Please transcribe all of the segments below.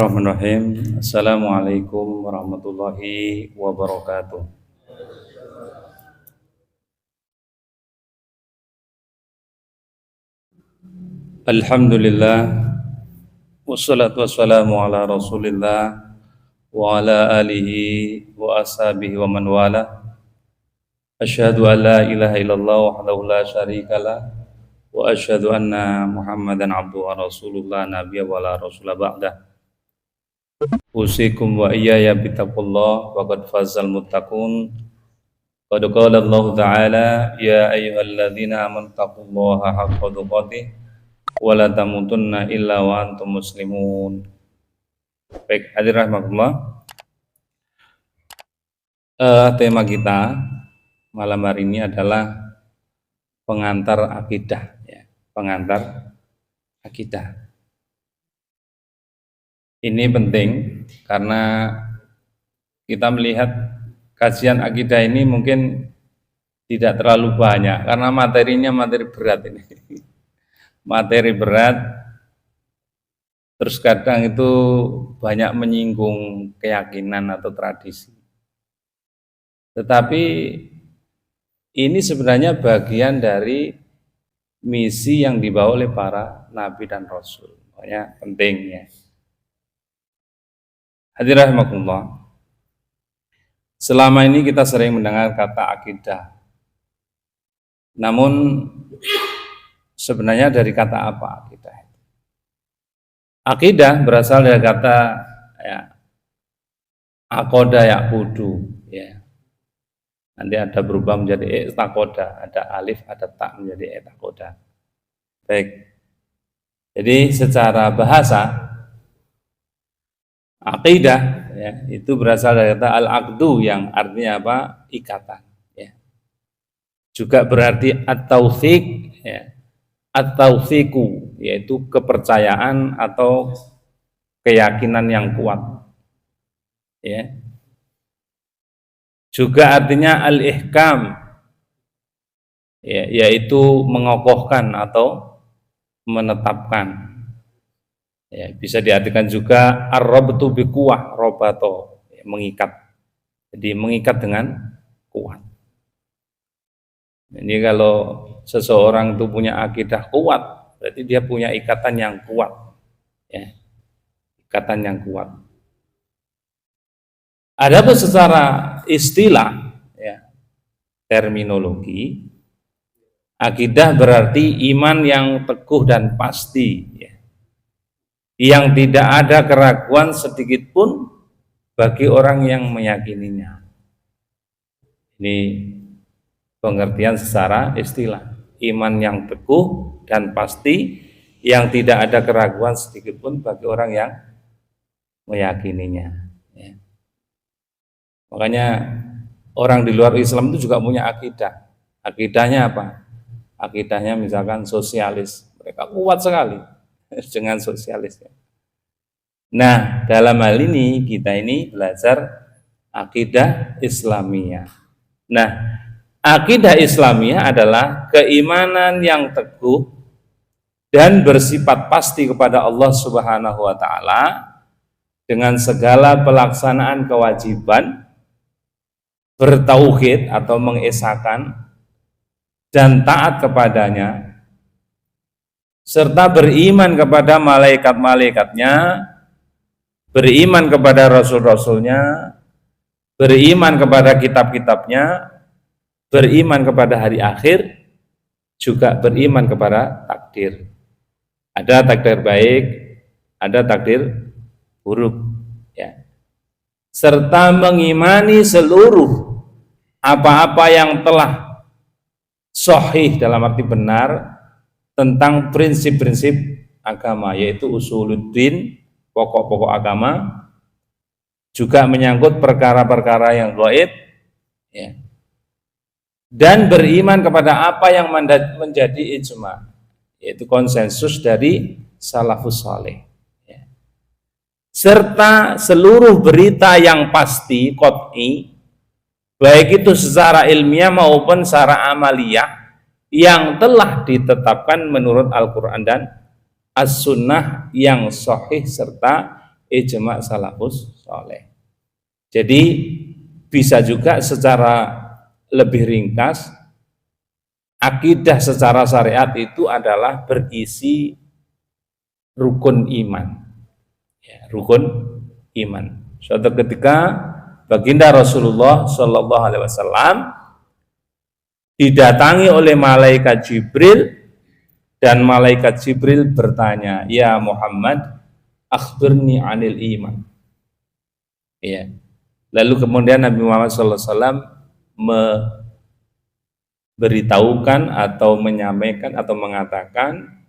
Bismillahirrahmanirrahim. Assalamualaikum warahmatullahi wabarakatuh. Alhamdulillah, wassalatu wassalamu ala rasulillah wa ala alihi wa ashabihi wa man wala. Asyhadu an la ilaha illallah wahdahu la syarikalah wa asyhadu anna Muhammadan abduhu wa rasulullah nabiyya wa la rasula ba'dah. Usikum wa iyaya bittaqullah wa qad fazal muttaqun. Qad qala Allah Ta'ala ya ayyuhalladzina amanu taqullaha haqqa tuqatih wa la tamutunna illa wa antum muslimun. Baik, hadirin rahimakumullah. Tema kita malam hari ini adalah pengantar akidah, ya, pengantar akidah. Ini penting karena kita melihat kajian akidah ini mungkin tidak terlalu banyak karena materinya materi berat ini. Materi berat, terus kadang itu banyak menyinggung keyakinan atau tradisi. Tetapi ini sebenarnya bagian dari misi yang dibawa oleh para nabi dan rasul. Makanya penting ya. Hadirin rahimakumullah. Selama ini kita sering mendengar kata akidah. Namun sebenarnya dari kata apa akidah? Akidah berasal dari kata ya, aqoda yaqudu, ya. Nanti ada berubah menjadi i'taqoda, ada alif, ada ta menjadi i'taqoda. Baik. Jadi secara bahasa aqidah ya, itu berasal dari kata al-aqdu yang artinya apa? Ikatan ya. Juga berarti at-taufiq ya. At-taufiqu yaitu kepercayaan atau keyakinan yang kuat. Ya. Juga artinya al-ihkam ya, yaitu mengokohkan atau menetapkan. Ya, bisa diartikan juga ar-rabtu biquwah, robato, ya, mengikat. Jadi mengikat dengan kuat. Jadi kalau seseorang itu punya akidah kuat, berarti dia punya ikatan yang kuat. Ya, ikatan yang kuat. Adapun secara istilah, ya, terminologi, akidah berarti iman yang teguh dan pasti, ya, yang tidak ada keraguan sedikit pun bagi orang yang meyakininya. Ini pengertian secara istilah, iman yang teguh dan pasti yang tidak ada keraguan sedikit pun bagi orang yang meyakininya. Ya. Makanya orang di luar Islam itu juga punya akidah. Akidahnya apa? Akidahnya misalkan sosialis, mereka kuat sekali dengan sosialis. Nah, dalam hal ini kita ini belajar akidah Islamiyah. Nah, akidah Islamiyah adalah keimanan yang teguh dan bersifat pasti kepada Allah Subhanahu wa taala dengan segala pelaksanaan kewajiban, bertauhid atau mengesahkan dan taat kepadanya, serta beriman kepada malaikat-malaikatnya, beriman kepada rasul-rasulnya, beriman kepada kitab-kitabnya, beriman kepada hari akhir, juga beriman kepada takdir. Ada takdir baik, ada takdir buruk, ya. Serta mengimani seluruh apa-apa yang telah sahih dalam arti benar tentang prinsip-prinsip agama, yaitu usuluddin, pokok-pokok agama, juga menyangkut perkara-perkara yang gaib, ya. Dan beriman kepada apa yang menjadi ijma, yaitu konsensus dari salafus saleh, ya. Serta seluruh berita yang pasti, qat'i, baik itu secara ilmiah maupun secara amaliyah, yang telah ditetapkan menurut Al-Quran dan As-Sunnah yang sahih serta ijma' salafus saleh. Jadi bisa juga secara lebih ringkas, akidah secara syariat itu adalah berisi rukun iman. Ya, rukun iman. Suatu ketika baginda Rasulullah Shallallahu Alaihi Wasallam didatangi oleh malaikat Jibril, dan malaikat Jibril bertanya, ya Muhammad, akhbirni anil iman. Ya. Lalu kemudian Nabi Muhammad SAW memberitahukan atau menyampaikan atau mengatakan,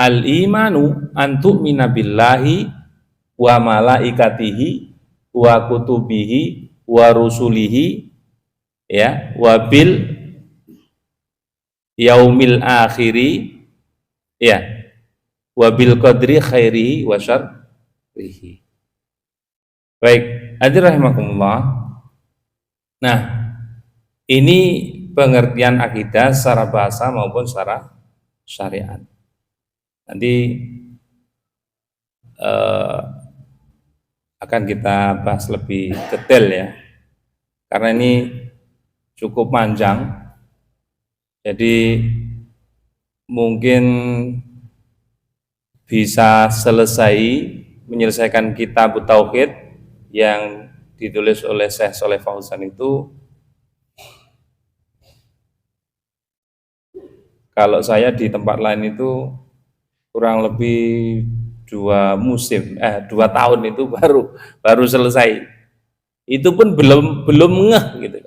al imanu antu'mina billahi wa malaikatihi wa kutubihi wa rusulihi, ya, wa bil yaumil akhiri, ya, wa bil qadri khairihi wa syarrihi. Baik, hadirin rahimakumullah. Nah, ini pengertian akidah secara bahasa maupun secara syariat. Nanti akan kita bahas lebih detail ya, karena ini cukup panjang. Jadi mungkin bisa menyelesaikan kitab Tauhid yang ditulis oleh Syekh Shalih Fauzan itu, kalau saya di tempat lain itu kurang lebih 2 tahun itu baru selesai. Itu pun belum ngeh gitu.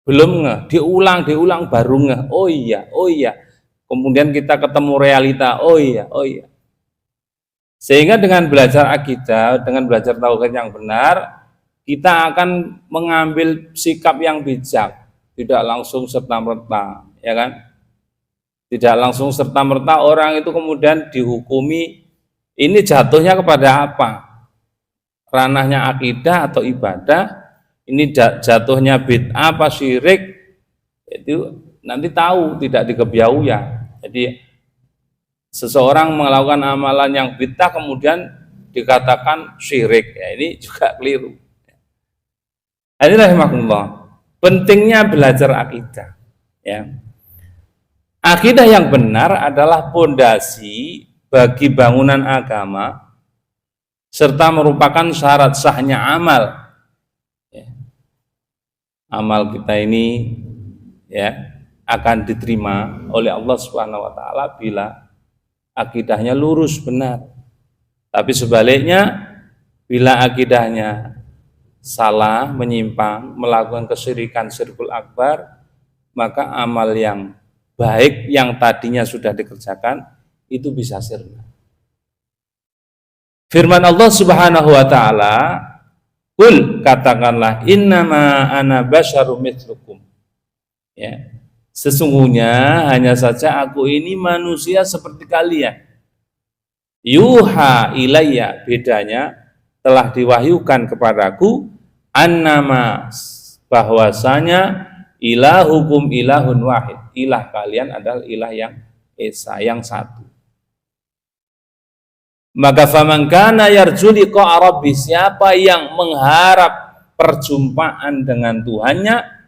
Belum ngeh, diulang baru ngeh. Oh iya. Kemudian kita ketemu realita. Oh iya. Sehingga dengan belajar akidah, dengan belajar tauhid yang benar, kita akan mengambil sikap yang bijak, tidak langsung serta-merta, ya kan? Tidak langsung serta-merta orang itu kemudian dihukumi, ini jatuhnya kepada apa? Ranahnya akidah atau ibadah? Ini jatuhnya bid'ah apa syirik, itu nanti tahu, tidak dikebiau ya. Jadi seseorang melakukan amalan yang bid'ah kemudian dikatakan syirik, ya ini juga keliru. Ini rahimahullah, pentingnya belajar akidah, ya. Akidah yang benar adalah pondasi bagi bangunan agama serta merupakan syarat sahnya amal. Amal kita ini ya akan diterima oleh Allah Subhanahu wa taala bila akidahnya lurus benar. Tapi sebaliknya, bila akidahnya salah, menyimpang, melakukan kesyirikan syirkul akbar, maka amal yang baik yang tadinya sudah dikerjakan itu bisa sirna. Firman Allah Subhanahu wa taala, "Qul," katakanlah, "innama ana basyarum mitslukum." Ya. Sesungguhnya hanya saja aku ini manusia seperti kalian. Yuha ilayya, bedanya telah diwahyukan kepadaku, annama, bahwasanya ilahukum ilahun wahid. Ilah kalian adalah ilah yang esa, yang satu. Maka faman kana yarju liqa rabbi, siapa yang mengharap perjumpaan dengan Tuhannya,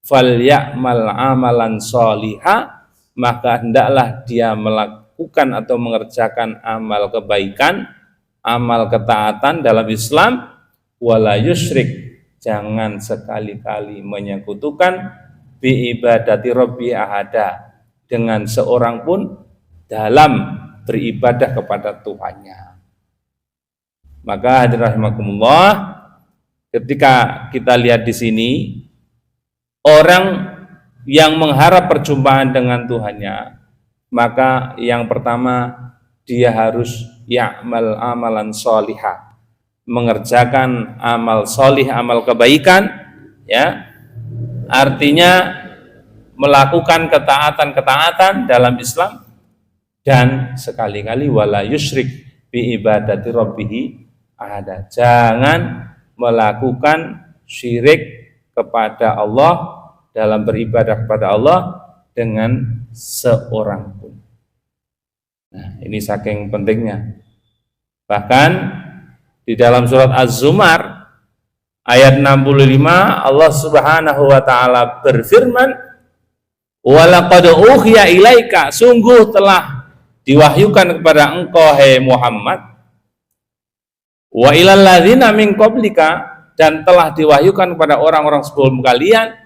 falyamal amalan sholiha, maka hendaklah dia melakukan atau mengerjakan amal kebaikan, amal ketaatan dalam Islam, wala yusyrik, jangan sekali-kali menyekutukan bi ibadati rabbi ahada, dengan seorang pun dalam beribadah kepada Tuhannya. Maka hadirin rahimakumullah, ketika kita lihat di sini, orang yang mengharap perjumpaan dengan Tuhannya, maka yang pertama dia harus ya'mal amalan sholihah, mengerjakan amal sholih, amal kebaikan, ya. Artinya melakukan ketaatan-ketaatan dalam Islam, dan sekali-kali wala yusyrik bi ibadati rabbihi ahada, jangan melakukan syirik kepada Allah dalam beribadah kepada Allah dengan seorang pun. Nah, ini saking pentingnya Bahkan di dalam surat Az-Zumar ayat 65 Allah Subhanahu wa taala berfirman, "Walaqad uhiya ilaika," sungguh telah diwahyukan kepada engkau hai Muhammad, "wa ilal ladzina min qablika," dan telah diwahyukan kepada orang-orang sebelum kalian,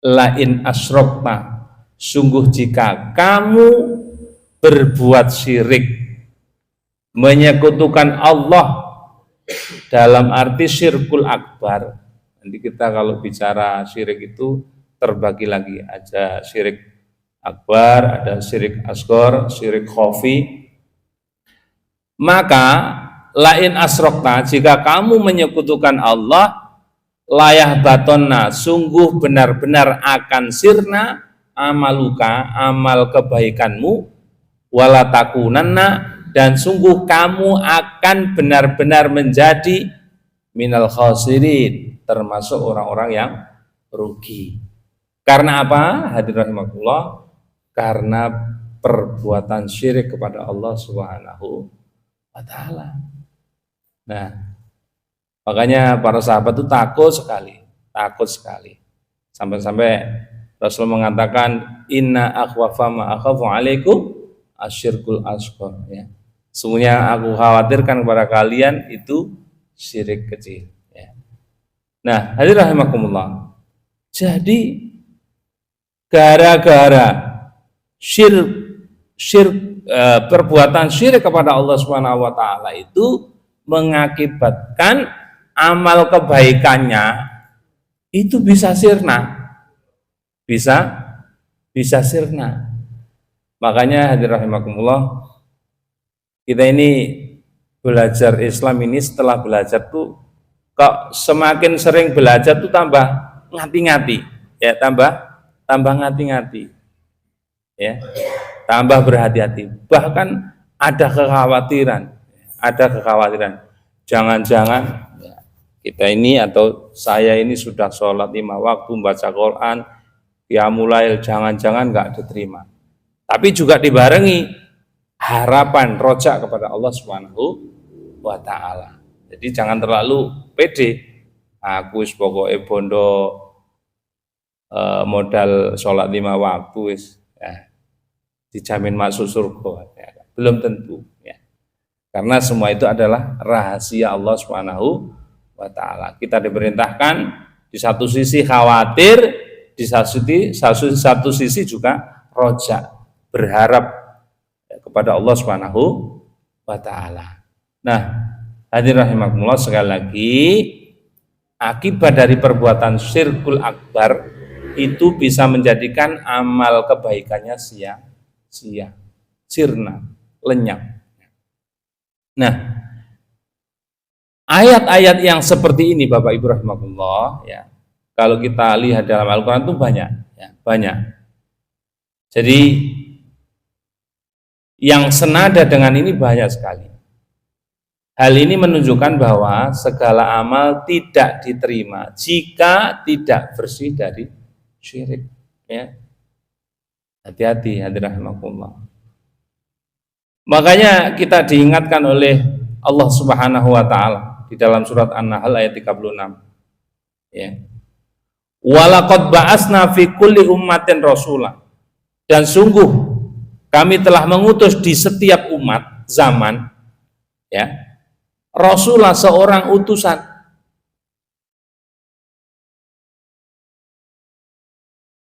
"la in asyrokta," sungguh jika kamu berbuat syirik, menyekutukan Allah, dalam arti syirkul akbar. Nanti kita kalau bicara syirik itu terbagi lagi, ada syirik akbar, ada syirik asghar, syirik khafi. Maka lain asrokta, jika kamu menyekutukan Allah, layah batonna, sungguh benar-benar akan sirna amaluka, amal kebaikanmu, walatakunanna, dan sungguh kamu akan benar-benar menjadi minal khasirin, termasuk orang-orang yang rugi. Karena apa? Hadirin rahimakumullah, karena perbuatan syirik kepada Allah Subhanahu wa taala. Nah, makanya para sahabat itu takut sekali. Sampai-sampai Rasul mengatakan, "Inna akhwafa ma akhafu alaikum asyirkul asghar," ya. Sungguhnya aku khawatirkan kepada kalian itu syirik kecil, ya. Nah, hadirin rahimakumullah. Jadi gara-gara perbuatan syirik kepada Allah Subhanahu wa taala itu mengakibatkan amal kebaikannya itu bisa sirna. Bisa sirna. Makanya hadirin rahimakumullah, kita ini belajar Islam ini, setelah belajar tuh kok semakin sering belajar tuh tambah ngati-ngati, ya, tambah ngati-ngati, ya, tambah berhati-hati. Bahkan ada kekhawatiran, jangan-jangan ya, kita ini atau saya ini sudah sholat 5 waktu, baca Quran, qiyamul lail, jangan-jangan nggak diterima. Tapi juga dibarengi harapan roja kepada Allah Subhanahu wa taala. Jadi jangan terlalu pede. Aku pokoknya bondo modal sholat 5 waktu ya, dijamin masuk surga, ya. Belum tentu, ya. Karena semua itu adalah rahasia Allah Subhanahu wa taala. Kita diperintahkan di satu sisi khawatir, di satu sisi juga roja, berharap kepada Allah Subhanahu wa taala. Nah, hadirin rahimakumullah, sekali lagi, akibat dari perbuatan syirkul akbar itu bisa menjadikan amal kebaikannya sia-sia, sirna, lenyap. Nah, ayat-ayat yang seperti ini Bapak Ibu rahimakumullah, ya, kalau kita lihat dalam Al-Quran itu banyak, ya, banyak. Jadi yang senada dengan ini banyak sekali. Hal ini menunjukkan bahwa segala amal tidak diterima jika tidak bersih dari syirik, ya. Hati-hati hadirin rahimakumullah. Makanya kita diingatkan oleh Allah Subhanahu wa taala di dalam surat An-Nahl ayat 36, ya. Walaqad ba'asna fi kulli ummatin rasulah, dan sungguh kami telah mengutus di setiap umat zaman, ya, Rasulullah, seorang utusan.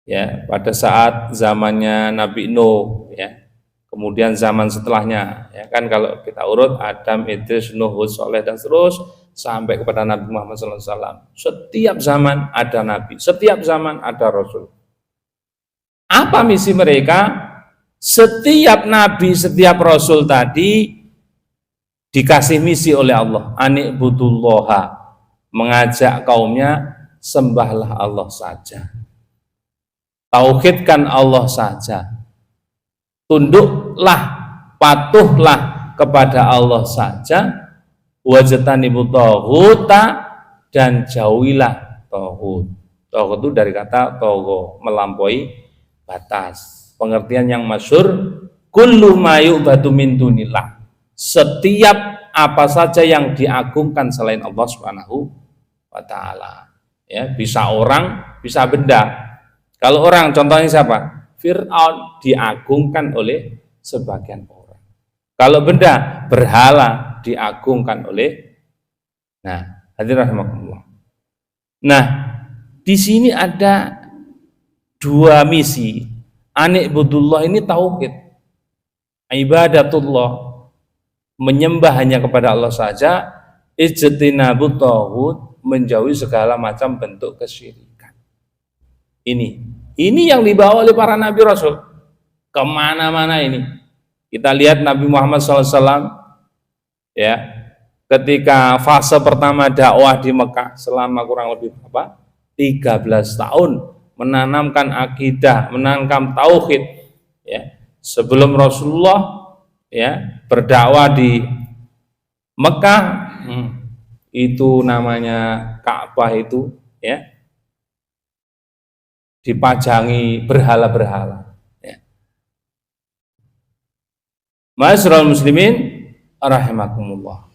Ya, pada saat zamannya Nabi Nuh, ya. Kemudian zaman setelahnya, ya kan, kalau kita urut Adam, Idris, Nuh, Hud, Saleh, dan terus sampai kepada Nabi Muhammad SAW. Setiap zaman ada Nabi, setiap zaman ada Rasul. Apa misi mereka? Setiap Nabi, setiap Rasul tadi dikasih misi oleh Allah, ani'budullaha, mengajak kaumnya sembahlah Allah saja, tauhidkan Allah saja, tunduklah, patuhlah kepada Allah saja, wajtanibu taghuta, dan jauhilah taghut. Taghut itu dari kata tagho, melampaui batas. Pengertian yang masyhur, kullu ma yu'badu min dunillah, setiap apa saja yang diagungkan selain Allah Subhanahu wa taala. Ya, bisa orang, bisa benda. Kalau orang contohnya siapa? Fir'aun diagungkan oleh sebagian orang. Kalau benda, berhala diagungkan oleh. Nah, hadirin rahimakumullah. Nah, di sini ada dua misi. Anikbudullah ini tauhid, ibadatullah, menyembah hanya kepada Allah saja. Ijtinabut tauhid, menjauhi segala macam bentuk kesyirikan. Ini yang dibawa oleh para nabi rasul kemana-mana ini. Kita lihat Nabi Muhammad SAW, ya, ketika fase pertama dakwah di Mekah selama kurang lebih 13 tahun, menanamkan akidah, menanamkan tauhid, ya. Sebelum Rasulullah, ya, berdakwah di Mekah, itu namanya Ka'bah itu, ya, dipajangi berhala-berhala, ya. Ma'asyiral muslimin rahimakumullah.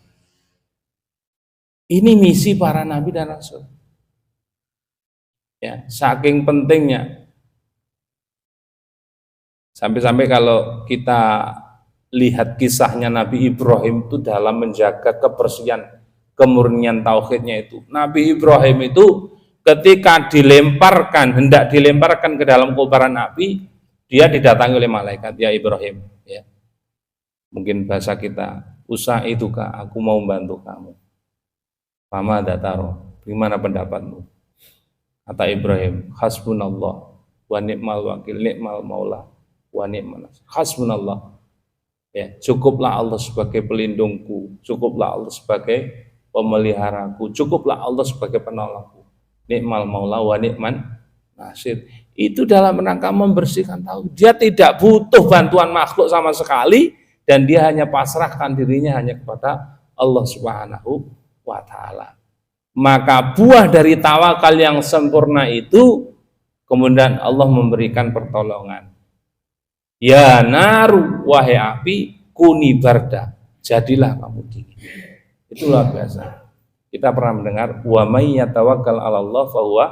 Ini misi para nabi dan rasul. Ya, saking pentingnya. Sampai-sampai kalau kita lihat kisahnya Nabi Ibrahim itu dalam menjaga kebersihan, kemurnian tauhidnya itu. Nabi Ibrahim itu ketika hendak dilemparkan ke dalam kobaran api, dia didatangi oleh malaikat, ya Ibrahim, ya. Mungkin bahasa kita, usah itu kak, aku mau membantu kamu. Fama dataro, gimana pendapatmu? Kata Ibrahim, hasbunallah wa ni'mal wakil, ni'mal maula wa ni'mal nasir. Hasbunallah, ya, cukuplah Allah sebagai pelindungku, cukuplah Allah sebagai pemeliharaku, cukuplah Allah sebagai penolongku. Ni'mal maula wa ni'man nasir. Itu dalam rangka membersihkan tauhid. Dia tidak butuh bantuan makhluk sama sekali, dan dia hanya pasrahkan dirinya hanya kepada Allah Subhanahu wa taala. Maka buah dari tawakal yang sempurna itu, kemudian Allah memberikan pertolongan. Ya naru, wahai api, kuni barda, jadilah kamu dingin. Itulah biasa. Kita pernah mendengar, wa may yatawakkal 'ala Allah fa huwa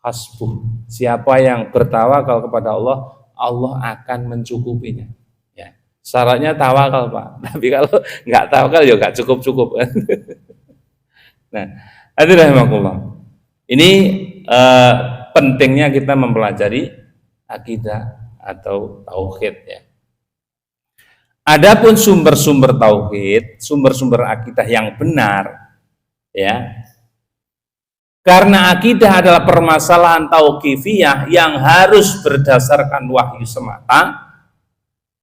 hasbuh. Siapa yang bertawakal kepada Allah, Allah akan mencukupinya. Ya. Syaratnya tawakal, Pak. Tapi kalau nggak tawakal ya nggak cukup-cukup. Nah, hadirin, ini pentingnya kita mempelajari akidah atau tauhid, ya. Adapun sumber-sumber tauhid, sumber-sumber akidah yang benar, ya. Karena akidah adalah permasalahan tauqifiyah yang harus berdasarkan wahyu semata,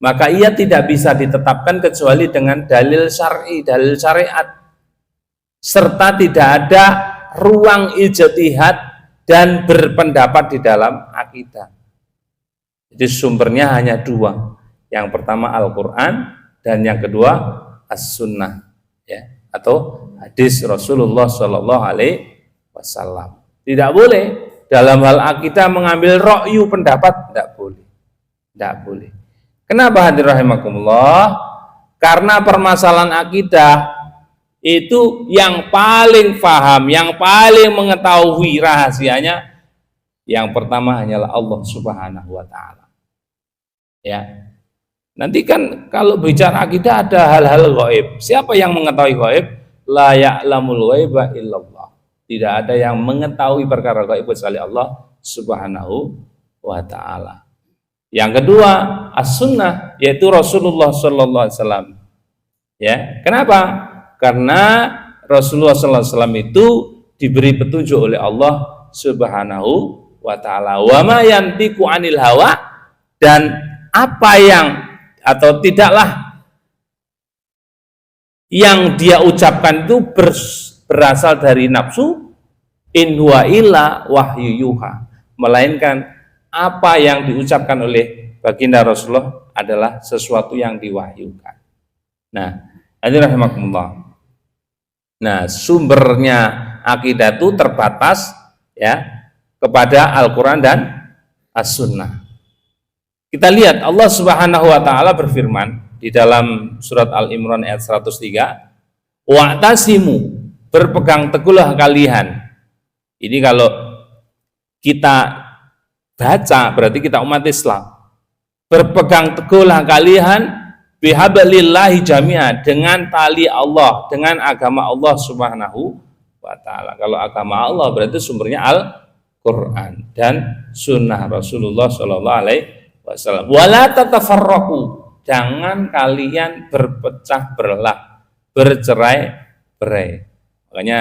maka ia tidak bisa ditetapkan kecuali dengan dalil syar'i, dalil syariat, serta tidak ada ruang ijtihad dan berpendapat di dalam akidah. Jadi sumbernya hanya dua. Yang pertama Al-Quran, dan yang kedua As-Sunnah, ya, atau hadis Rasulullah Shallallahu Alaihi Wasallam. Tidak boleh dalam hal akidah mengambil ra'yu pendapat, tidak boleh, tidak boleh. Kenapa hadirin rahimakumullah? Karena permasalahan akidah itu yang paling paham, yang paling mengetahui rahasianya, yang pertama hanyalah Allah Subhanahu wa taala. Ya. Nanti kan kalau bicara akidah ada hal-hal gaib. Siapa yang mengetahui gaib? La ya'lamul ghaiba illallah. Tidak ada yang mengetahui perkara gaib kecuali Allah Subhanahu wa taala. Yang kedua, as-sunnah, yaitu Rasulullah sallallahu alaihi wasallam. Ya, kenapa? Karena Rasulullah sallallahu alaihi wasallam itu diberi petunjuk oleh Allah Subhanahu wa taala. Wa ma yantiqu 'anil hawa, dan apa yang atau tidaklah yang dia ucapkan itu berasal dari nafsu, in huwa illa wahyu yuha, melainkan apa yang diucapkan oleh baginda Rasulullah adalah sesuatu yang diwahyukan. Nah, hadirin rahimakumullah. Nah, sumbernya akidah itu terbatas, ya, kepada Al-Quran dan As-Sunnah. Kita lihat Allah Subhanahu wa taala berfirman, di dalam surat Al-Imran ayat 103, wa'tasimu, berpegang teguhlah kalian. Ini kalau kita baca berarti kita umat Islam. Berpegang teguhlah kalian bihablillahi jami'a, dengan tali Allah, dengan agama Allah Subhanahu wa ta'ala. Kalau agama Allah berarti sumbernya Al-Quran dan sunnah Rasulullah Shallallahu Alaihi Wasallam. Wala tatafarraqu, jangan kalian berpecah belah, bercerai-berai. Makanya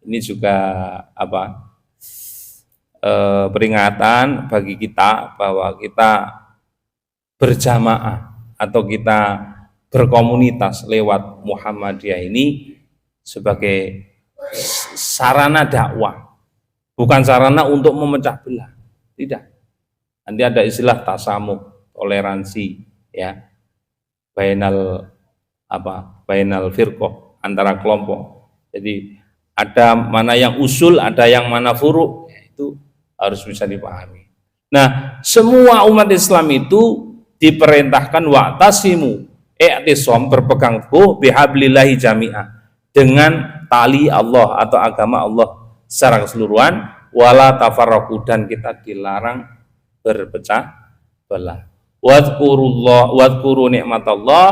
ini juga peringatan bagi kita bahwa kita berjamaah atau kita berkomunitas lewat Muhammadiyah ini sebagai sarana dakwah, bukan sarana untuk memecah belah. Tidak. Nanti ada istilah tasamuh, toleransi, ya, bainal firqah, antara kelompok. Jadi ada mana yang usul, ada yang mana furu', itu harus bisa dipahami. Nah, semua umat Islam itu diperintahkan wa'tasimu, i'tisam, berpegang teguh bihablillahi jami'ah, dengan tali Allah atau agama Allah secara keseluruhan, wala tafarraqu, dan kita dilarang berpecah belah. Wadhkuru nikmatallah,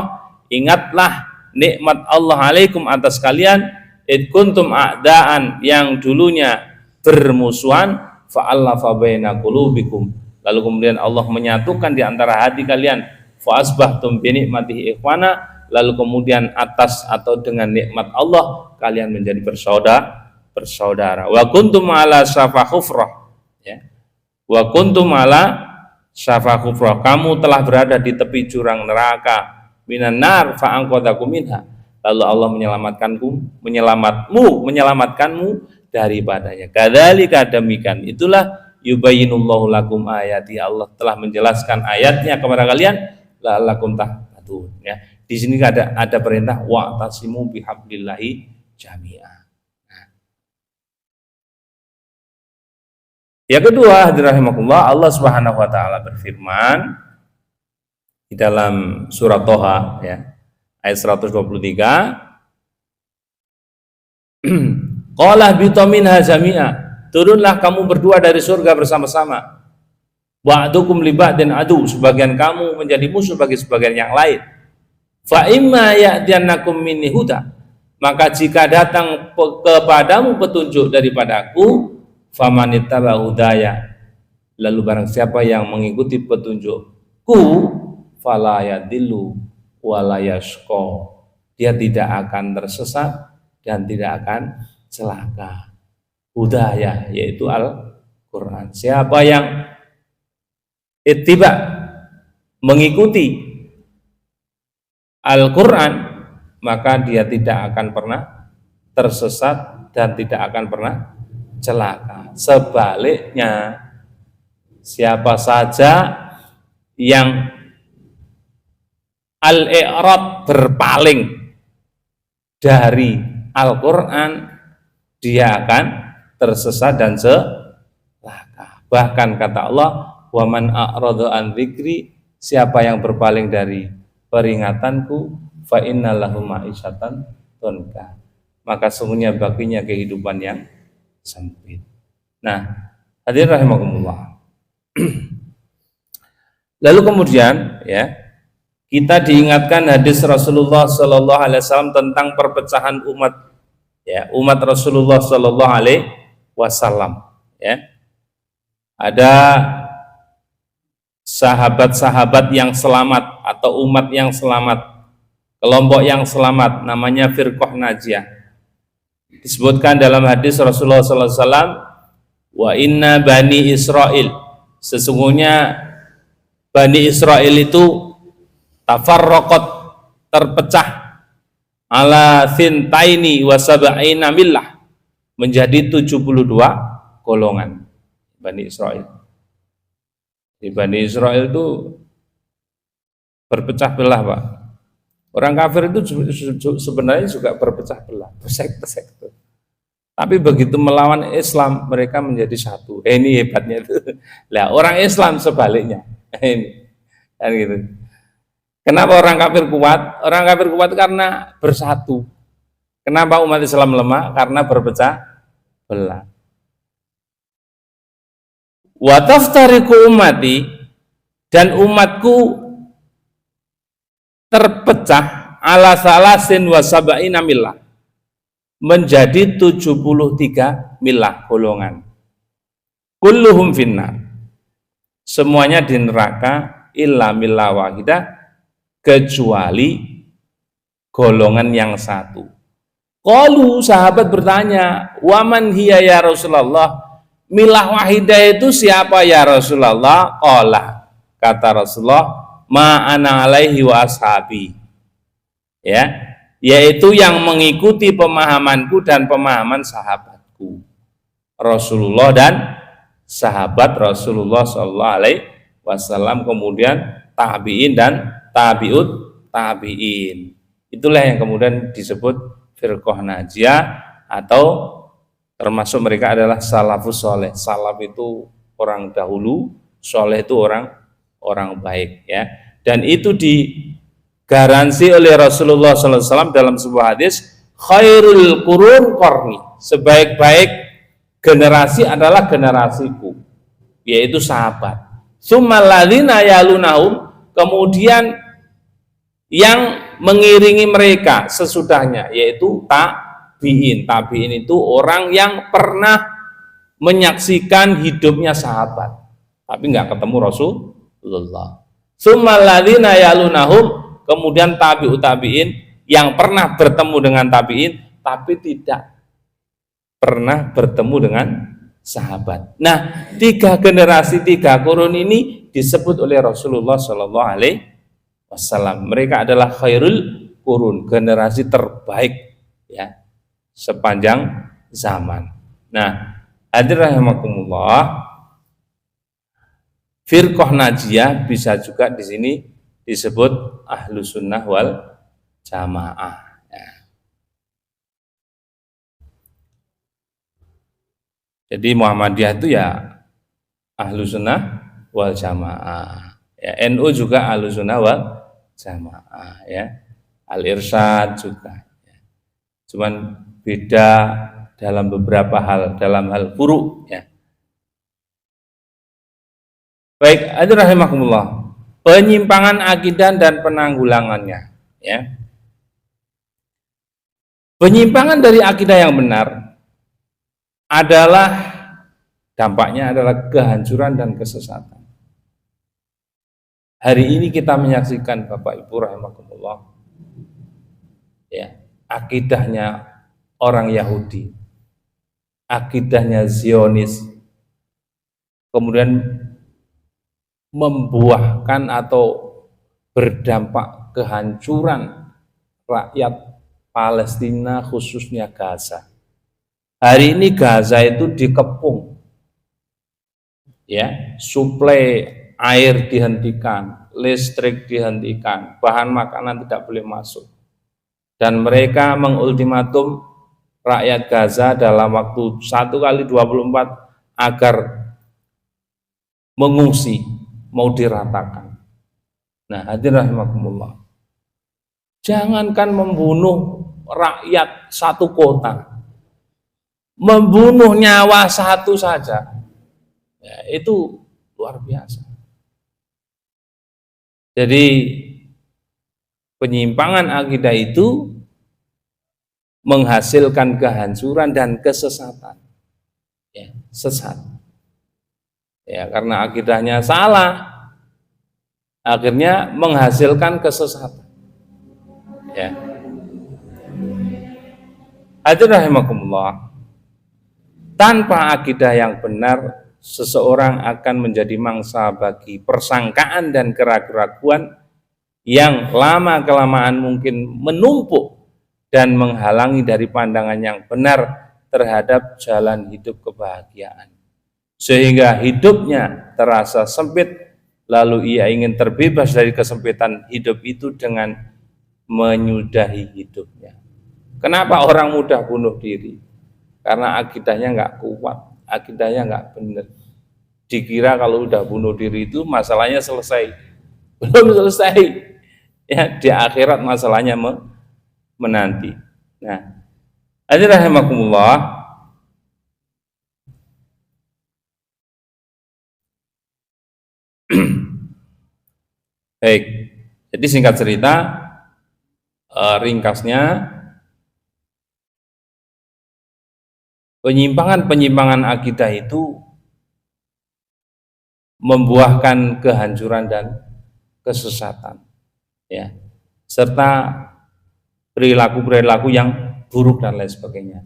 ingatlah nikmat Allah alaikum atas kalian, id kuntum a'daan, yang dulunya bermusuhan, fa'allafa baina qulubikum, lalu kemudian Allah menyatukan di antara hati kalian, fa asbahtum bi nikmatihi ikhwana, lalu kemudian atas atau dengan nikmat Allah kalian menjadi bersaudara. Wa kuntum ala syafa hufrah, ya. Wa kuntum ala syafa hufrah, kamu telah berada di tepi jurang neraka, minan nar fa anqadhakum minha, lalu Allah menyelamatkanmu daripadanya. Kadzalika, demikian itulah yubayyinullahu lakum ayati, Allah telah menjelaskan ayatnya kepada kalian, la'allakum tahtadun, ya. Di sini ada perintah wa'tasimu bihablillahi jami'ah. Nah. Yang kedua, hadirin rahimakumullah, Allah Subhanahu wa taala berfirman di dalam surat Thaha, ya, ayat 123, qala bitu minha jami'a, turunlah kamu berdua dari surga bersama-sama. Wa'dukum li ba'din adu, sebagian kamu menjadi musuh bagi sebagian yang lain. Fa imma ya'tiyannakum minni huda, maka jika datang kepadamu petunjuk daripadaku, famanittaba hudaya, lalu barang siapa yang mengikuti petunjukku, fala yadillu wala yashqa, dia tidak akan tersesat dan tidak akan celaka. Hudaya yaitu Al-Quran. Siapa yang ittiba, mengikuti Al-Quran, maka dia tidak akan pernah tersesat dan tidak akan pernah celaka. Sebaliknya, siapa saja yang al-i'rad, berpaling dari Al-Quran, dia akan tersesat dan celaka. Bahkan kata Allah, wa man a'rada an dzikri, siapa yang berpaling dari peringatanku, fa innalahu ma'isyatan dhanka, maka sungguhnya baginya kehidupan yang sempit. Nah, hadirin rahimakumullah. Lalu kemudian, ya, kita diingatkan hadis Rasulullah Sallallahu Alaihi Wasallam tentang perpecahan umat, ya, umat Rasulullah Sallallahu Alaihi Wasallam, ya. Ada sahabat-sahabat yang selamat atau umat yang selamat, kelompok yang selamat, namanya firqah najiyah. Disebutkan dalam hadis Rasulullah Sallallahu Alaihi Wasallam, wa inna bani Israel, sesungguhnya Bani Israel itu tafarraqat, terpecah, ala thintaini wa sab'ina millah, menjadi 72 golongan Bani Israel. Di Bani Israel itu berpecah belah, Pak. Orang kafir itu sebenarnya juga berpecah belah, bersek-bersek. Tapi begitu melawan Islam, mereka menjadi satu. Ini hebatnya itu. Lah, orang Islam sebaliknya. Ini kan gitu. Kenapa orang kafir kuat? Orang kafir kuat karena bersatu. Kenapa umat Islam lemah? Karena berpecah belah. Wa taftariqu ummati, dan umatku terpecah ala salasin wa sab'ina millah, menjadi 73 milah golongan. Kulluhum finnar, semuanya di neraka, illa millah wahidah, kecuali golongan yang satu. Qalu, sahabat bertanya, waman hiya ya Rasulullah, milah wahidah itu siapa ya Rasulullah? Qala, kata Rasulullah, ma ana alaihi wa ashabi, ya, yaitu yang mengikuti pemahamanku dan pemahaman sahabatku, Rasulullah dan sahabat Rasulullah sallallahu alaihi wasallam, kemudian tabi'in dan tabi'ut tabi'in. Itulah yang kemudian disebut firqah najiyah, atau termasuk mereka adalah salafus soleh. Salaf itu orang dahulu, soleh itu orang baik, ya. Dan itu digaransi oleh Rasulullah SAW dalam sebuah hadis, khairul qurun qarni, sebaik-baik generasi adalah generasiku, yaitu sahabat. Tsummal ladzina yalunahum, kemudian yang mengiringi mereka sesudahnya, yaitu tabi'in. Tabi'in itu orang yang pernah menyaksikan hidupnya sahabat tapi nggak ketemu Rasulullah. Tsummal ladzina yalunahum, kemudian tabi'ut tabi'in yang pernah bertemu dengan tabi'in tapi tidak pernah bertemu dengan sahabat. Nah, 3 generasi, 3 kurun ini disebut oleh Rasulullah Shallallahu Alaihi Wasallam. Mereka adalah khairul kurun, generasi terbaik, ya, sepanjang zaman. Nah, hadirin rahimakumullah, firqah najiyah bisa juga di sini disebut ahlus sunnah wal jamaah. Jadi Muhammadiyah itu ya ahlus sunnah wal jamaah, ya. NU juga ahlus sunnah wal jamaah, ya. Al-Irsyad juga, ya. Cuman beda dalam beberapa hal, dalam hal furu', ya. Baik, hadirin rahimakumullah, penyimpangan akidah dan penanggulangannya, ya. Penyimpangan dari akidah yang benar adalah dampaknya adalah kehancuran dan kesesatan. Hari ini kita menyaksikan, Bapak Ibu rahimakumullah, ya, akidahnya orang Yahudi, akidahnya Zionis, kemudian membuahkan atau berdampak kehancuran rakyat Palestina, khususnya Gaza. Hari ini Gaza itu dikepung, ya, suplai air dihentikan, listrik dihentikan, bahan makanan tidak boleh masuk, dan mereka mengultimatum rakyat Gaza dalam waktu 1x24 agar mengungsi, mau diratakan. Nah, hadirin rahimakumullah, jangankan membunuh rakyat satu kota, membunuh nyawa satu saja, ya, itu luar biasa. Jadi penyimpangan akidah itu menghasilkan kehancuran dan kesesatan, ya, sesat, ya, karena akidahnya salah, akhirnya menghasilkan kesesatan, ya. Hadirin rahimakumullah, tanpa akidah yang benar, seseorang akan menjadi mangsa bagi persangkaan dan keraguan yang lama-kelamaan mungkin menumpuk dan menghalangi dari pandangan yang benar terhadap jalan hidup kebahagiaan. Sehingga hidupnya terasa sempit, lalu ia ingin terbebas dari kesempitan hidup itu dengan menyudahi hidupnya. Kenapa orang mudah bunuh diri? Karena akidahnya nggak kuat, akidahnya nggak benar. Dikira kalau udah bunuh diri itu masalahnya selesai. Belum selesai. ya di akhirat masalahnya menanti. Nah, hadirin rahimakumullah, baik. Jadi singkat cerita, ringkasnya, penyimpangan-penyimpangan akidah itu membuahkan kehancuran dan kesesatan, ya, serta perilaku-perilaku yang buruk dan lain sebagainya.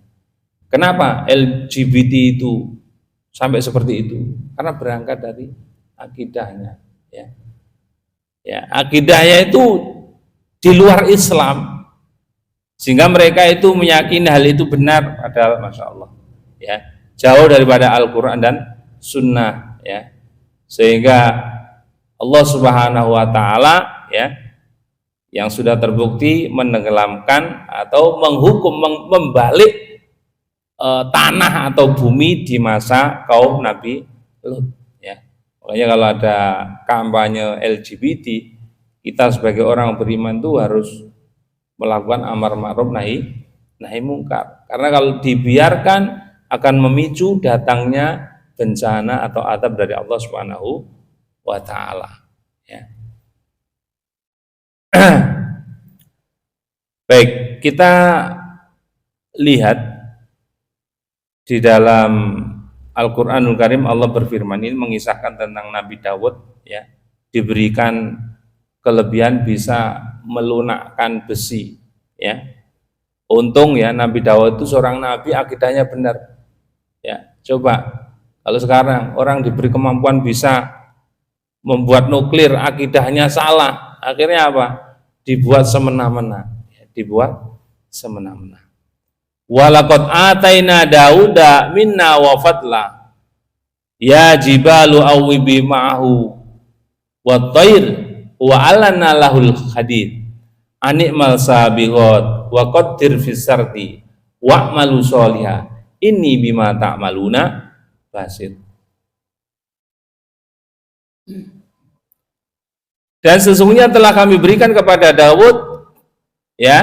Kenapa LGBT itu sampai seperti itu? Karena berangkat dari akidahnya, ya. Ya, akidahnya itu di luar Islam, sehingga mereka itu meyakini hal itu benar, padahal masya Allah, ya, jauh daripada Al-Quran dan Sunnah, ya, sehingga Allah Subhanahu Wa Taala, ya, yang sudah terbukti menenggelamkan atau menghukum, membalik tanah atau bumi di masa kaum Nabi Lut, ya. Makanya kalau ada kampanye LGBT, kita sebagai orang beriman itu harus melakukan amar ma'ruf nahi mungkar, karena kalau dibiarkan akan memicu datangnya bencana atau azab dari Allah Subhanahu wa Ta'ala, ya. Baik, kita lihat di dalam Al-Qur'anul Karim, Allah berfirman, ini mengisahkan tentang Nabi Dawud, ya, diberikan kelebihan bisa melunakkan besi, ya. Untung ya Nabi Dawud itu seorang nabi, akidahnya benar, ya. Coba kalau sekarang orang diberi kemampuan bisa membuat nuklir, akidahnya salah, akhirnya apa? Dibuat semena-mena, ya, dibuat semena-mena. Walaqad ataina Dauda minna wa fadla ya jibalu awwibi ma'ahu wa thair wa alana lahul hadid anikmal sabiqat wa qaddir fis sardi wa'malu sholiha inni bima ta'maluna basir. Dan sesungguhnya telah kami berikan kepada Daud, ya,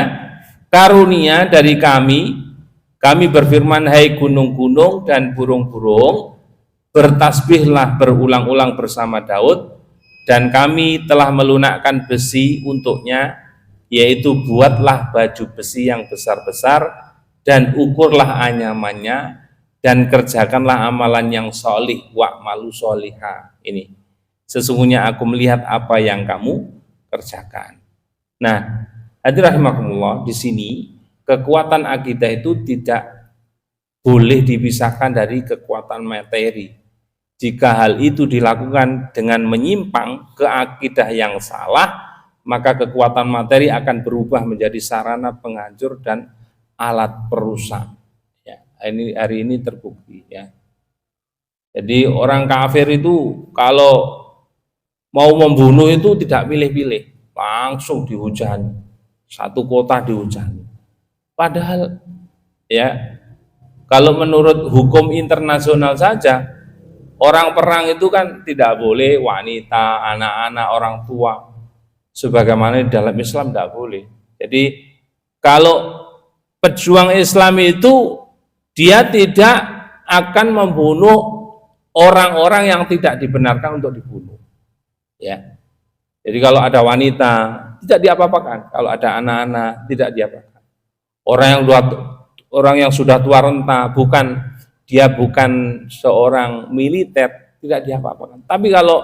karunia dari kami berfirman, hai gunung-gunung dan burung-burung, bertasbihlah berulang-ulang bersama Daud, dan kami telah melunakkan besi untuknya, yaitu buatlah baju besi yang besar-besar dan ukurlah anyamannya dan kerjakanlah amalan yang sholih, wa'malu sholiha. Ini sesungguhnya aku melihat apa yang kamu kerjakan. Nah, hadirin rahimakumullah, di sini kekuatan akidah itu tidak boleh dipisahkan dari kekuatan materi. Jika hal itu dilakukan dengan menyimpang ke akidah yang salah, maka kekuatan materi akan berubah menjadi sarana penghancur dan alat perusak. Ya, ini hari ini terbukti, ya. Jadi orang kafir itu kalau mau membunuh itu tidak pilih-pilih, langsung dihujani, satu kota dihujani. Padahal, ya, kalau menurut hukum internasional saja, orang perang itu kan tidak boleh wanita, anak-anak, orang tua, sebagaimana di dalam Islam tidak boleh. Jadi kalau pejuang Islam itu dia tidak akan membunuh orang-orang yang tidak dibenarkan untuk dibunuh, ya. Jadi kalau ada wanita tidak diapa-apakan, kalau ada anak-anak tidak diapa-apakan. Orang yang sudah tua renta, bukan seorang militer, tidak diapa-apakan. Tapi kalau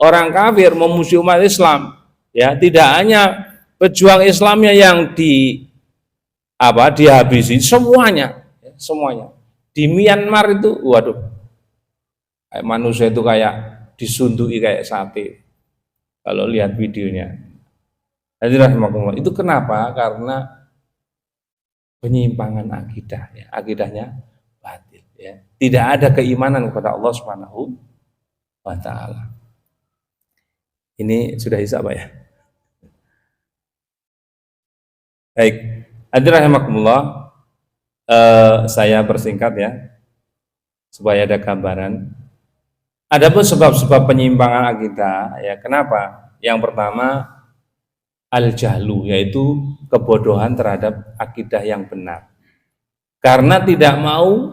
orang kafir memusuhi umat Islam, ya, tidak hanya pejuang Islamnya yang dihabisi, semuanya, ya, semuanya. Di Myanmar itu, waduh, manusia itu kayak disundui kayak sate. Kalau lihat videonya, itu kenapa? Karena penyimpangan akidah, ya, akidahnya batil, ya. Tidak ada keimanan kepada Allah Subhanahu wa Ta'ala. Ini sudah hisab, Pak, ya. Baik, hadirin rahimakumullah, saya persingkat, ya, supaya ada gambaran. Adapun sebab-sebab penyimpangan akidah, ya, kenapa? Yang pertama, al-jahlu, yaitu kebodohan terhadap akidah yang benar. Karena tidak mau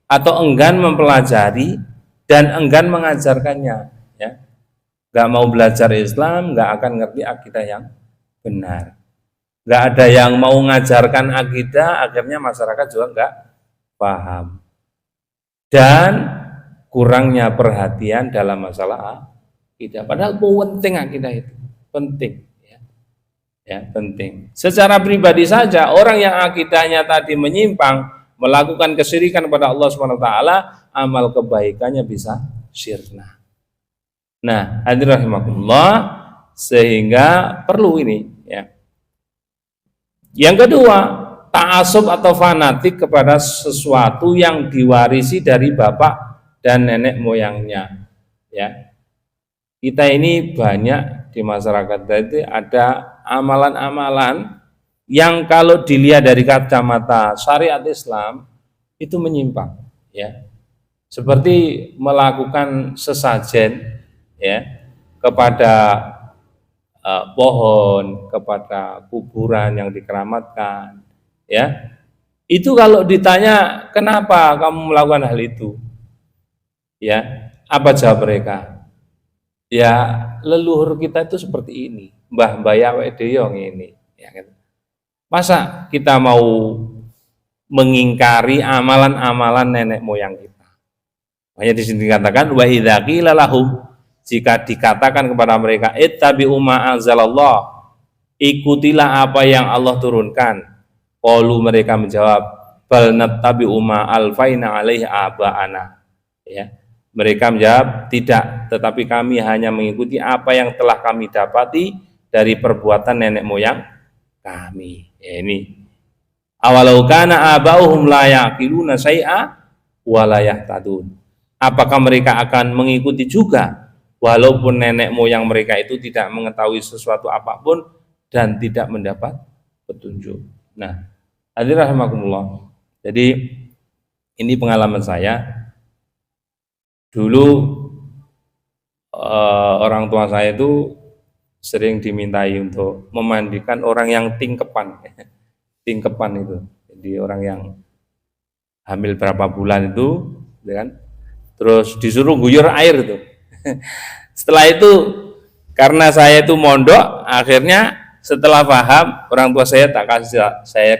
atau enggan mempelajari dan enggan mengajarkannya, ya. Nggak mau belajar Islam, nggak akan ngerti akidah yang benar. Nggak ada yang mau mengajarkan akidah, akhirnya masyarakat juga nggak paham. Dan kurangnya perhatian dalam masalah akidah. Padahal penting akidah itu, penting. Ya, penting. Secara pribadi saja orang yang akidahnya tadi menyimpang, melakukan kesyirikan kepada Allah Subhanahu wa taala, amal kebaikannya bisa sirna. Nah, hadirin rahimakumullah, sehingga perlu ini, ya. Yang kedua, ta'assub atau fanatik kepada sesuatu yang diwarisi dari bapak dan nenek moyangnya, ya. Kita ini banyak di masyarakat itu ada amalan-amalan yang kalau dilihat dari kacamata syariat Islam itu menyimpang, ya. Seperti melakukan sesajen, ya, kepada pohon, kepada kuburan yang dikeramatkan, ya. Itu kalau ditanya kenapa kamu melakukan hal itu, ya, apa jawab mereka? Ya, leluhur kita itu seperti ini, mbah-mbah awake dhewe ngene, ya kan. Masa kita mau mengingkari amalan-amalan nenek moyang kita? Makanya di sini dikatakan wa idza qila lahum, jika dikatakan kepada mereka ittabi'u ma anzalallah, ikutilah apa yang Allah turunkan. Qalu, mereka menjawab, bal nattabi'u ma alfaina alaihi aba'ana, ya. Mereka menjawab, tidak, tetapi kami hanya mengikuti apa yang telah kami dapati dari perbuatan nenek moyang kami. Ya, ini. Awalau kana aba'uhum la yaqiluna syai'a wa la yahtadun. Apakah mereka akan mengikuti juga walaupun nenek moyang mereka itu tidak mengetahui sesuatu apapun dan tidak mendapat petunjuk. Nah, hadirin rahimakumullah. Jadi ini pengalaman saya. Dulu orang tua saya itu sering dimintai untuk memandikan orang yang tingkepan. Tingkepan itu, jadi orang yang hamil berapa bulan itu, kan? Terus disuruh guyur air itu. Setelah itu, karena saya itu mondok, akhirnya setelah paham, orang tua saya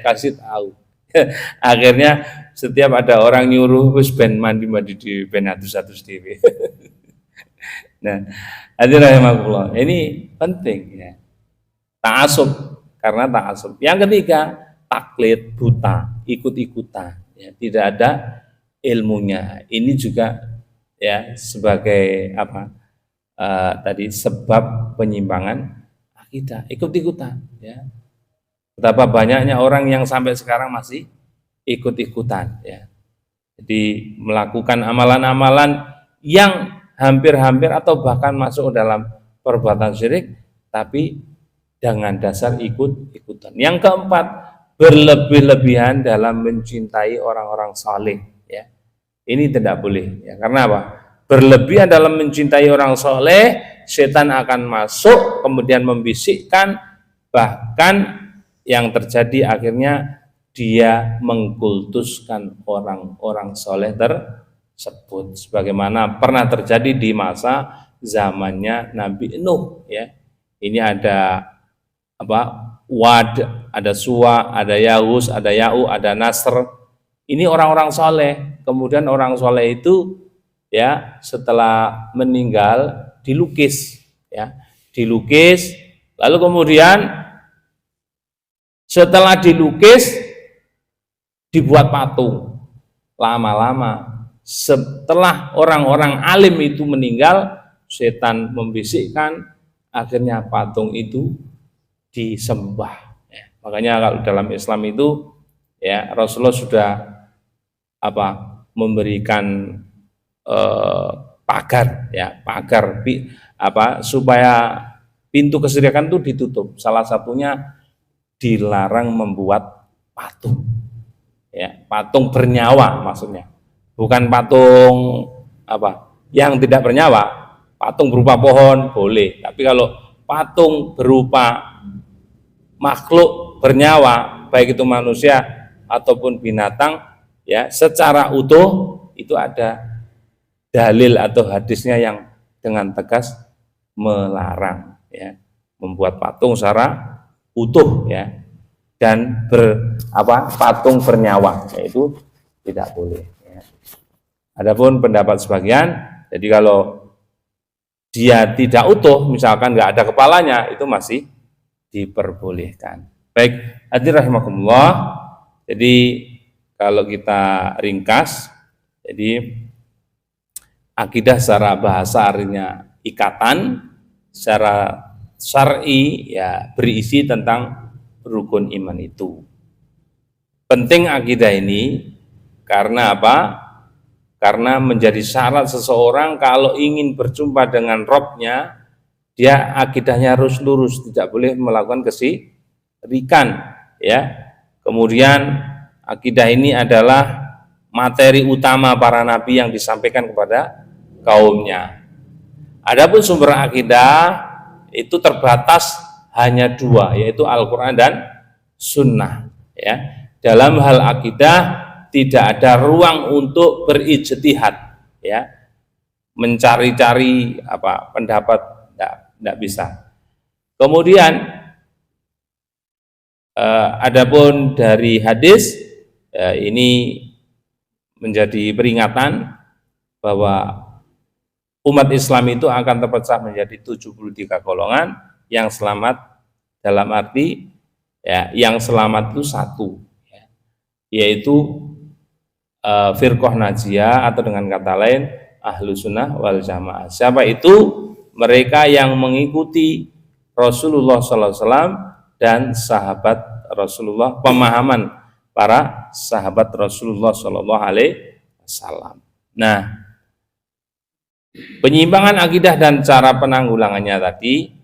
kasih tahu. Akhirnya setiap ada orang nyuruh wis ben mandi di ben atus-atus dhewe. Nah, hadirin rahimakumullah, ini penting, ya. Ta'assub, karena ta'assub. Yang ketiga, taklid, buta, ikut-ikutan, ya, tidak ada ilmunya. Ini juga, ya, sebagai apa? Tadi sebab penyimpangan akidah, ikut-ikutan, ya. Betapa banyaknya orang yang sampai sekarang masih ikut-ikutan, ya. Jadi melakukan amalan-amalan yang hampir-hampir atau bahkan masuk dalam perbuatan syirik, tapi dengan dasar ikut-ikutan. Yang keempat, berlebih-lebihan dalam mencintai orang-orang saleh, ya. Ini tidak boleh, ya. Karena apa? Berlebihan dalam mencintai orang soleh, setan akan masuk kemudian membisikkan, bahkan yang terjadi akhirnya dia mengkultuskan orang-orang soleh tersebut, sebagaimana pernah terjadi di masa zamannya Nabi Nuh, ya. Ini ada apa? Wad, ada Suwa, ada Yaus, ada Ya'u, ada Nasr. Ini orang-orang soleh. Kemudian orang soleh itu, ya, setelah meninggal dilukis, ya, dilukis, lalu kemudian setelah dilukis dibuat patung. Lama-lama setelah orang-orang alim itu meninggal, setan membisikkan, akhirnya patung itu disembah, ya. Makanya kalau dalam Islam itu, ya, Rasulullah sudah apa? Memberikan pagar, ya, pagar apa supaya pintu kesyirikan itu ditutup. Salah satunya dilarang membuat patung, ya, patung bernyawa maksudnya, bukan patung apa yang tidak bernyawa. Patung berupa pohon boleh, tapi kalau patung berupa makhluk bernyawa, baik itu manusia ataupun binatang, ya, secara utuh itu ada dalil atau hadisnya yang dengan tegas melarang, ya, membuat patung secara utuh, ya, dan patung bernyawa, yaitu tidak boleh, ya. Adapun pendapat sebagian, jadi kalau dia tidak utuh, misalkan nggak ada kepalanya, itu masih diperbolehkan. Baik, hadirin rahimakumullah. Jadi kalau kita ringkas, jadi akidah secara bahasa artinya ikatan, secara syar'i ya berisi tentang rukun iman itu. Penting akidah ini karena apa? Karena menjadi syarat seseorang kalau ingin berjumpa dengan Robnya, dia akidahnya harus lurus, tidak boleh melakukan kesyirikan, ya. Kemudian akidah ini adalah materi utama para nabi yang disampaikan kepada kaumnya. Adapun sumber akidah itu terbatas hanya dua, yaitu Al-Quran dan Sunnah, ya. Dalam hal akidah tidak ada ruang untuk berijtihad, ya, mencari-cari pendapat, tidak bisa. Kemudian adapun dari hadis, ini menjadi peringatan bahwa umat Islam itu akan terpecah menjadi 73 golongan. Yang selamat dalam arti, ya, yang selamat itu satu, ya, yaitu firqah najiyah, atau dengan kata lain Ahlus Sunnah wal Jamaah. Siapa itu? Mereka yang mengikuti Rasulullah SAW dan sahabat Rasulullah, pemahaman para sahabat Rasulullah SAW. Nah, penyimpangan akidah dan cara penanggulangannya tadi,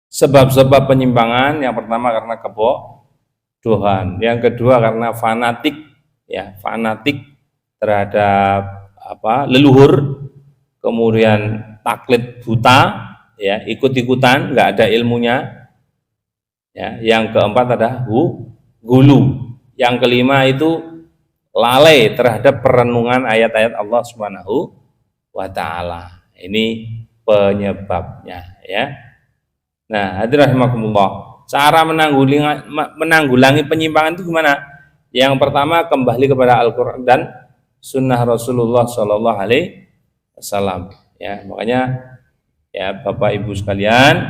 sebab-sebab penyimpangan, yang pertama karena kebodohan, yang kedua karena fanatik, ya, fanatik terhadap leluhur, kemudian taklid buta, ya, ikut-ikutan, nggak ada ilmunya, ya. Yang keempat ada gulu. Yang kelima itu lalai terhadap perenungan ayat-ayat Allah Subhanahu wa Ta'ala. Ini penyebabnya, ya. Nah, hadirin rahimakumullah, cara menanggulangi penyimpangan itu gimana? Yang pertama, kembali kepada Al-Quran dan Sunnah Rasulullah Shallallahu Alaihi Wasallam, ya. Makanya, ya, Bapak Ibu sekalian,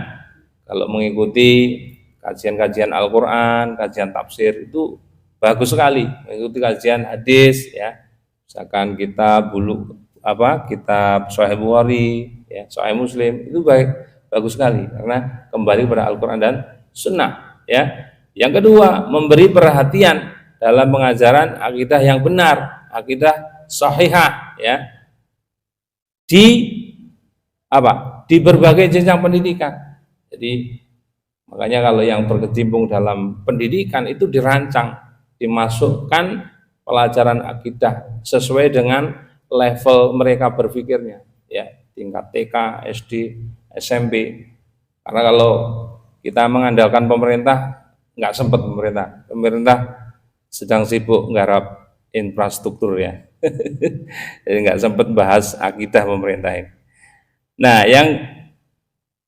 kalau mengikuti kajian-kajian Al-Quran, kajian tafsir, itu bagus sekali. Mengikuti kajian hadis, ya, misalkan kita kitab Sahih Bukhari, ya, Sahih Muslim, itu bagus sekali karena kembali kepada Al-Quran dan Sunnah, ya. Yang kedua, memberi perhatian dalam pengajaran akidah yang benar, akidah sahihah, ya, di berbagai jenjang pendidikan. Jadi makanya kalau yang berkecimpung dalam pendidikan itu dirancang, dimasukkan pelajaran akidah sesuai dengan level mereka berpikirnya, ya, tingkat TK, SD, SMP. Karena kalau kita mengandalkan pemerintah, nggak sempat pemerintah sedang sibuk nggarap infrastruktur, ya. Jadi nggak sempat bahas akidah pemerintah ini. Nah, yang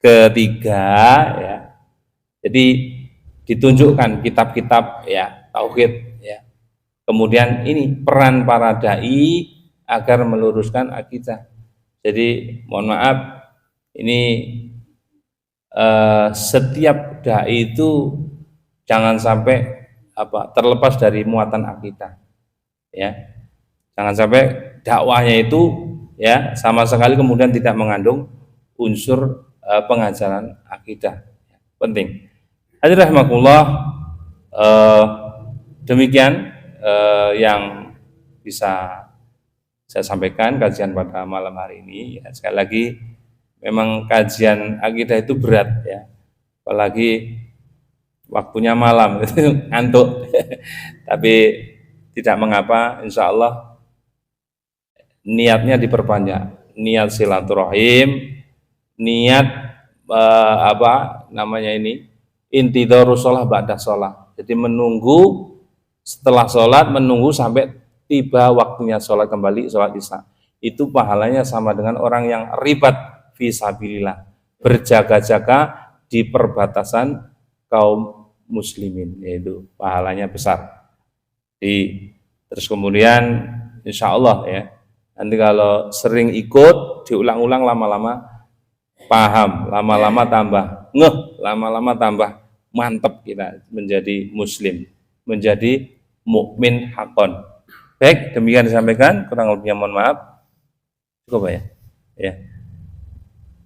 ketiga, ya, jadi ditunjukkan kitab-kitab, ya, tauhid, ya. Kemudian ini peran para dai agar meluruskan akidah. Jadi mohon maaf, ini setiap dai itu jangan sampai terlepas dari muatan akidah, ya. Jangan sampai dakwahnya itu, ya, sama sekali kemudian tidak mengandung unsur pengajaran akidah. Penting. Hadirin rahimakumullah, demikian yang bisa saya sampaikan kajian pada malam hari ini, ya. Sekali lagi, memang kajian akidah itu berat, ya, apalagi waktunya malam, ngantuk. Tapi tidak mengapa, insya Allah niatnya diperbanyak. niat silaturahim, niat intidharus shalah ba'da shalah. Jadi menunggu setelah sholat, menunggu sampai tiba waktunya sholat kembali, sholat isya. Itu pahalanya sama dengan orang yang ribat fisabilillah, berjaga-jaga di perbatasan kaum muslimin, yaitu pahalanya besar. Terus kemudian insya Allah ya, nanti kalau sering ikut, diulang-ulang, lama-lama paham, lama-lama tambah ngeh, lama-lama tambah mantap kita menjadi muslim, menjadi mukmin hakon. Baik, demikian disampaikan, kurang lebihnya mohon maaf. Cukup ya? Ya.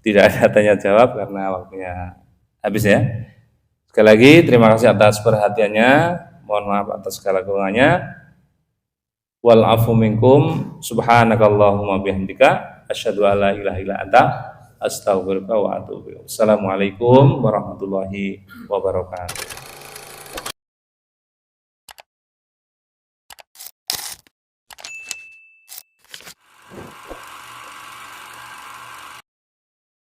Tidak ada tanya jawab karena waktunya habis ya. Sekali lagi terima kasih atas perhatiannya. Mohon maaf atas segala kekurangannya. Wal afu minkum subhanakallahumma bihamdika asyhadu an la ilaha illa anta astaghfiruka wa atubu ilaik. Assalamualaikum warahmatullahi wabarakatuh.